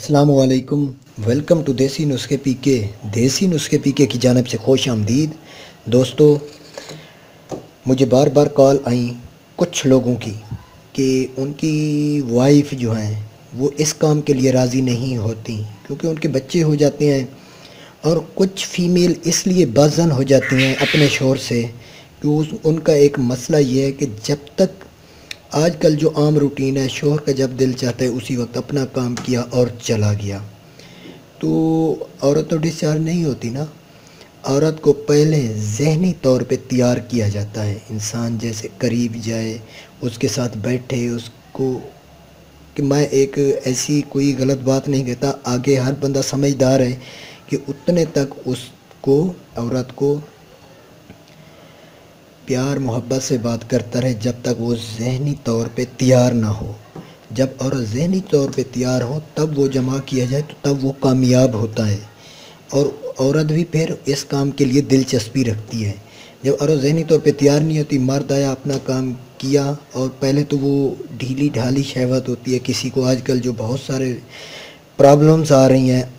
अस्सलाम वालेकुम। Welcome to देसी नुस्खे पीके। देसी नुस्खे पीके की जानिब से खुश आमदीद। दोस्तों, मुझे बार बार कॉल आई कुछ लोगों की कि उनकी वाइफ जो हैं वो इस काम के लिए राज़ी नहीं होती क्योंकि उनके बच्चे हो जाते हैं, और कुछ फ़ीमेल इसलिए बाज़न हो जाती हैं अपने शोहर से कि उनका एक मसला ये है कि जब तक आजकल जो आम रूटीन है, शोहर का जब दिल चाहता है उसी वक्त अपना काम किया और चला गया, तो औरत तो डिस्चार्ज नहीं होती ना। औरत को पहले ज़हनी तौर पे तैयार किया जाता है। इंसान जैसे करीब जाए, उसके साथ बैठे, उसको कि मैं एक ऐसी कोई गलत बात नहीं कहता, आगे हर बंदा समझदार है कि उतने तक उसको, औरत को प्यार मोहब्बत से बात करता रहे जब तक वो ज़हनी तौर पे तैयार ना हो। जब औरत ज़हनी तौर पे तैयार हो तब वो जमा किया जाए तो तब वो कामयाब होता है, और औरत भी फिर इस काम के लिए दिलचस्पी रखती है। जब औरत ज़हनी तौर पे तैयार नहीं होती, मर्द आया अपना काम किया, और पहले तो वो ढीली ढाली शहवत होती है किसी को। आजकल जो बहुत सारे प्रॉब्लम्स आ रही हैं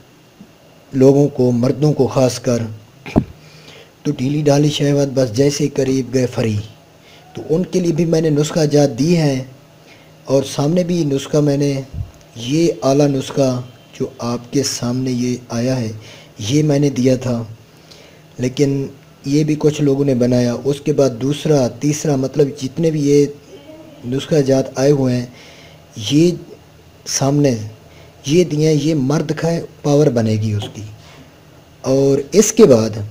लोगों को, मर्दों को ख़ास कर, तो ढीली ढाली शहवत बस जैसे करीब गए फरी। तो उनके लिए भी मैंने नुस्खा जात दी है, और सामने भी नुस्खा मैंने, ये आला नुस्खा जो आपके सामने ये आया है ये मैंने दिया था, लेकिन ये भी कुछ लोगों ने बनाया। उसके बाद दूसरा तीसरा, मतलब जितने भी ये नुस्खा जात आए हुए हैं ये सामने ये दिए हैं, ये मर्द खाए पावर बनेगी उसकी। और इसके बाद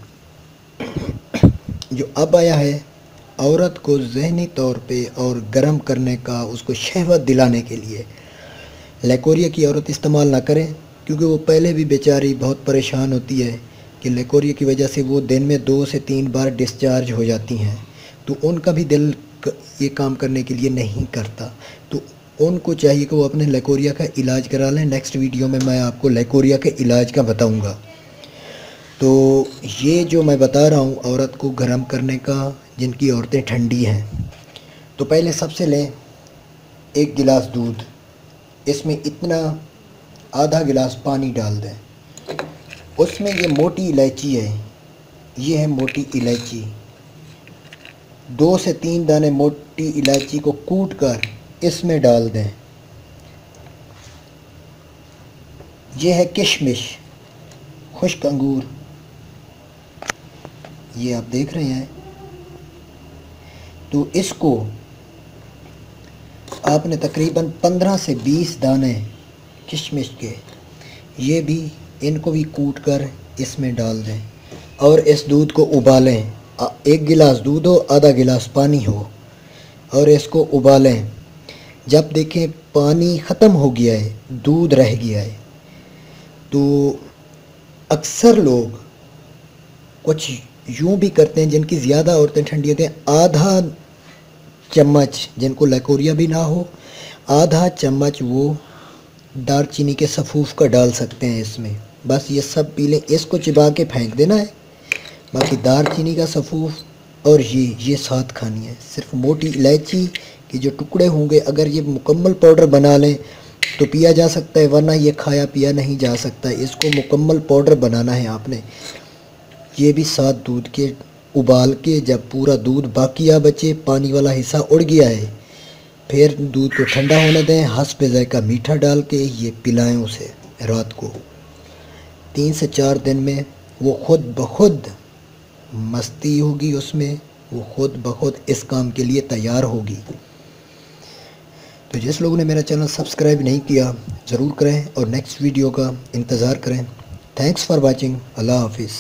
जो अब आया है, औरत को ज़हनी तौर पे और गर्म करने का, उसको शहवत दिलाने के लिए लेकोरिया की औरत इस्तेमाल ना करें, क्योंकि वो पहले भी बेचारी बहुत परेशान होती है कि लेकोरिया की वजह से वो दिन में 2 से 3 बार डिस्चार्ज हो जाती हैं, तो उनका भी दिल ये काम करने के लिए नहीं करता। तो उनको चाहिए कि वो अपने लेकोरिया का इलाज करा लें। नेक्स्ट वीडियो में मैं आपको लेकोरिया के इलाज का बताऊँगा। तो ये जो मैं बता रहा हूँ औरत को गर्म करने का, जिनकी औरतें ठंडी हैं, तो पहले सबसे लें 1 गिलास दूध, इसमें इतना आधा गिलास पानी डाल दें। उसमें ये मोटी इलायची है, ये है मोटी इलायची, 2 से 3 दाने मोटी इलायची को कूट कर इसमें डाल दें। ये है किशमिश, खुश्क अंगूर, ये आप देख रहे हैं। तो इसको आपने तकरीबन 15 से 20 दाने किशमिश के, ये भी, इनको भी कूट कर इसमें डाल दें, और इस दूध को उबालें। 1 गिलास दूध हो, आधा गिलास पानी हो, और इसको उबालें। जब देखें पानी ख़त्म हो गया है, दूध रह गया है, तो अक्सर लोग कुछ यूँ भी करते हैं, जिनकी ज़्यादा औरतें ठंडी होती हैं, आधा चम्मच, जिनको लेकोरिया भी ना हो, आधा चम्मच वो दालचीनी के सफ़ूफ का डाल सकते हैं इसमें। बस ये सब पी लें, इसको चिबा के फेंक देना है। बाकी दालचीनी का सफ़ूफ और ये साथ खानी है। सिर्फ मोटी इलायची के जो टुकड़े होंगे, अगर ये मुकम्मल पाउडर बना लें तो पिया जा सकता है, वरना ये खाया पिया नहीं जा सकता। इसको मुकम्मल पाउडर बनाना है आपने। ये भी साथ दूध के उबाल के, जब पूरा दूध बाकिया बचे, पानी वाला हिस्सा उड़ गया है, फिर दूध को ठंडा होने दें, हस्ब ज़ायक़ा मीठा डाल के ये पिलाएं उसे रात को। 3 से 4 दिन में वो खुद ब खुद मस्ती होगी उसमें, वो खुद ब खुद इस काम के लिए तैयार होगी। तो जिस लोगों ने मेरा चैनल सब्सक्राइब नहीं किया ज़रूर करें, और नेक्स्ट वीडियो का इंतज़ार करें। Thanks for watching. अल्लाह हाफिज़।